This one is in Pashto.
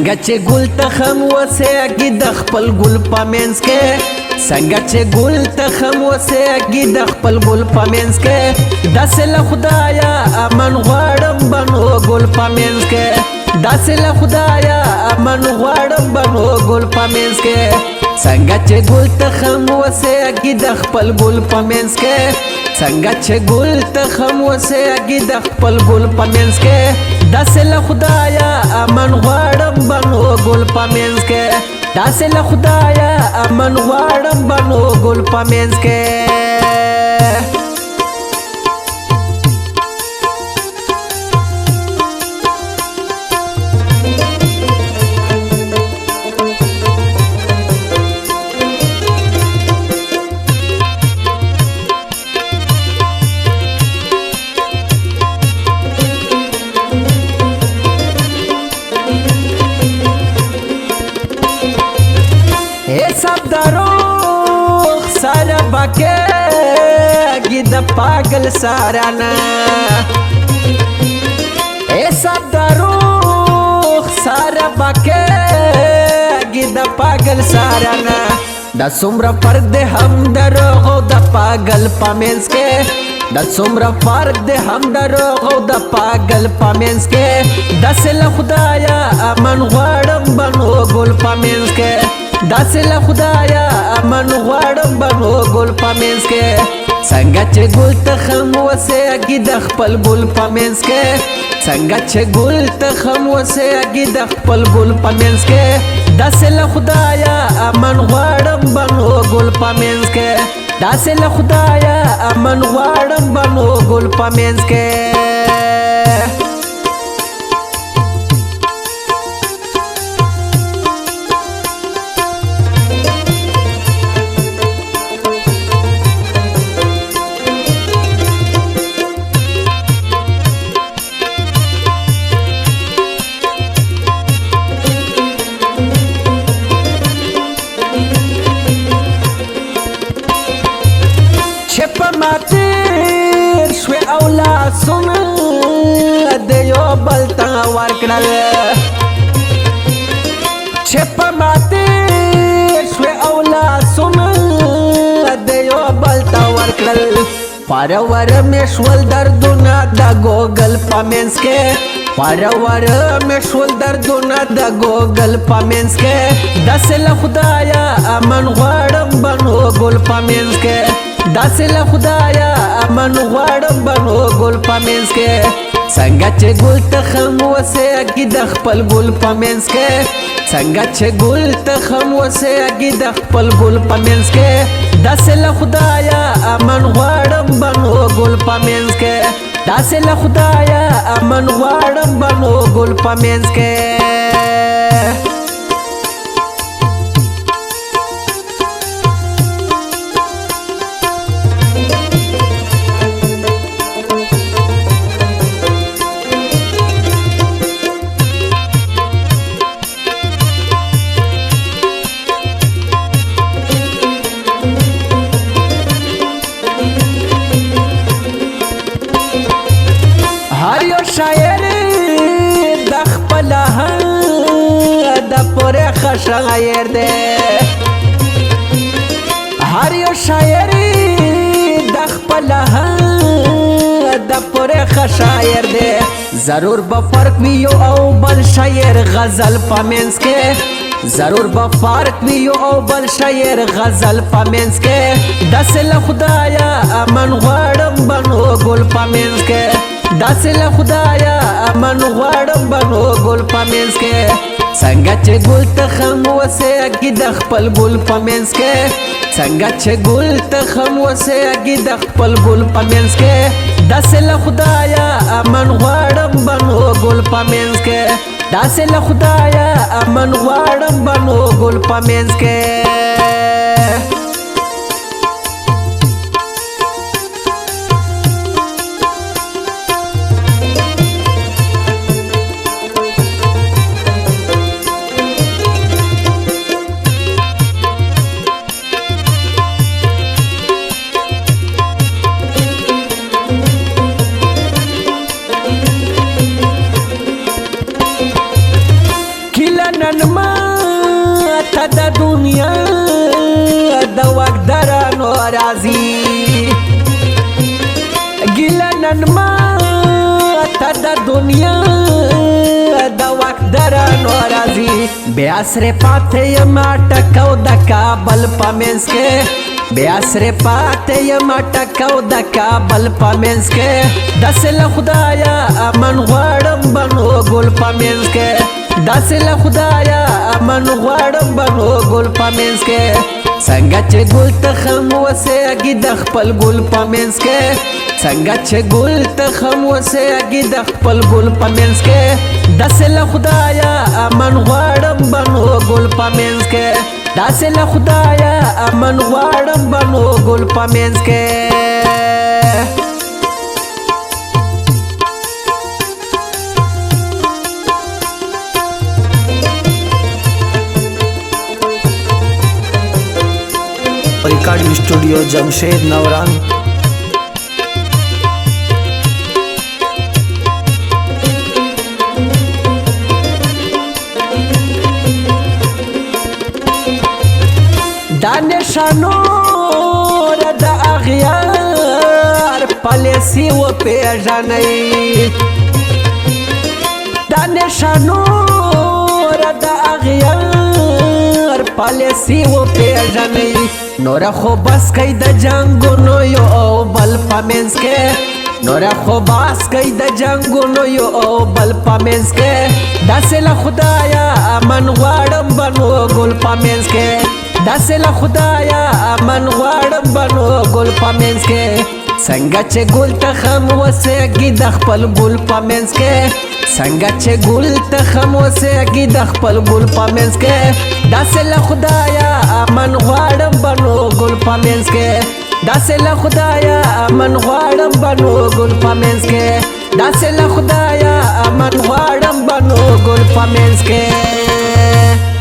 څنګه چې ګل تخم وسېږي د خپل ګل په منځ کې څنګه چې ګل تخم وسېږي د خپل ګل په منځ کې داسې له خدایه امن غواړم بنو ګل په منځ کې داسې له خدایه امن غواړم بنو ګل په منځ کې څنګه چې ګل تخم وسېږي د خپل ګل په منځ کې څنګه چې ګل تخم وسېږي د خپل ګل په منځ کې داسې له خدایه امن غواړم بنو ګل په منځ کې داسې له خدایه امن غواړم بنو ګل په منځ کې حساب دروغ سارا باکېږي د پاگل سارا نه حساب دروغ سارا باکېږي د پاگل سارا نه دا څومره فرق دی هم دروغ او د پاگل په منځ کې دا څومره فرق دی هم دروغ او د پاگل په منځ کې داسې له خدایه امن غواړم بنو ګل په منځ کې داسې له خدایه امن غواړم بنو ګل په منځ کې څنګه چې ګل تخم وسېږي د خپل ګل په منځ کې څنګه چې ګل تخم وسېږي د خپل ګل په منځ کې داسې له خدایه امن غواړم بنو ګل په منځ کې داسې له خدایه امن غواړم بنو ګل په منځ کې تیر شوی او لاسونه د یو بل ته ورکړل چې په ما تیر شوی او لاسونه د یو بل ته ورکړل پرور مې شول دردونه د ګوګل په منځ کې پرور مې شول دردونه د ګوګل په منځ کې داسې له خدایه امن غواړم بنو ګل په منځ کې داسې له خدایه امن غواړم بنو ګل په منځ کې څنګه چې ګل تخم وسېږي د خپل ګل په منځ کې څنګه چې ګل تخم وسېږي د خپل ګل په منځ کې داسې له خدایه امن غواړم بنو ګل په منځ کې داسې له خدایه امن غواړم بنو ګل په منځ کې هر یو شاعر د خپل د پوره خشاعر دی هر یو شاعر د خپل د پوره خشاعر دی ضرور به فرق وي یو او بل شاعر غزل په منځ کې ضرور به فرق وي یو او بل شاعر غزل په منځ کې داسې له خدایه امن غواړم بنو ګل په منځ کې داسې له خدایه امن غواړم بنو ګل په منځ کې څنګه چې ګل تخم وسېږي د خپل ګل په منځ کې څنګه چې ګل تخم وسېږي د خپل ګل په منځ کې داسې له خدایه امن غواړم بنو ګل په منځ کې داسې له خدایه امن غواړم بنو ګل په منځ کې راځي ګیله نن ما ته د دنیا د وخت درنو راځي بیا سره پاتې یم ټکو د کابل په منځ کې بیا سره پاتې یم ټکو د کابل په منځ کې داسې له خدایه امن غواړم بنو ګل په منځ کې داسې له خدایه امن غواړم بنو ګل په منځ کې څنګه چې ګل تخم وسېږي د خپل ګل په منځ کې څنګه چې ګل تخم وسېږي د خپل ګل په منځ کې داسې له خدایه امن غواړم بنو ګل په منځ کې داسې له خدایه امن غواړم بنو ګل په منځ کې recording studio Jamshed नवरान دانشانو د اغیار پالیسی و پیژنی دانشانو د اغیار پالیسی و پیژنی نور خو بس کئی د جنگونو یو او بل په منځ کې نور خو بس کئی د جنگونو یو او بل په منځ کې داسې له خدایه امن غواړم بنو ګل په منځ کې داسې له خدایه امن غواړم بنو ګل په منځ کې څنګه چې ګل تخم وسېږي د خپل ګل په منځ کې څنګه چې ګل تخم وسېږي د خپل ګل په منځ کې داسې له خدایه امن غواړم بنو ګل په منځ کې داسې له خدایه امن غواړم بنو ګل په منځ کې داسې له خدایه امن غواړم بنو ګل په منځ کې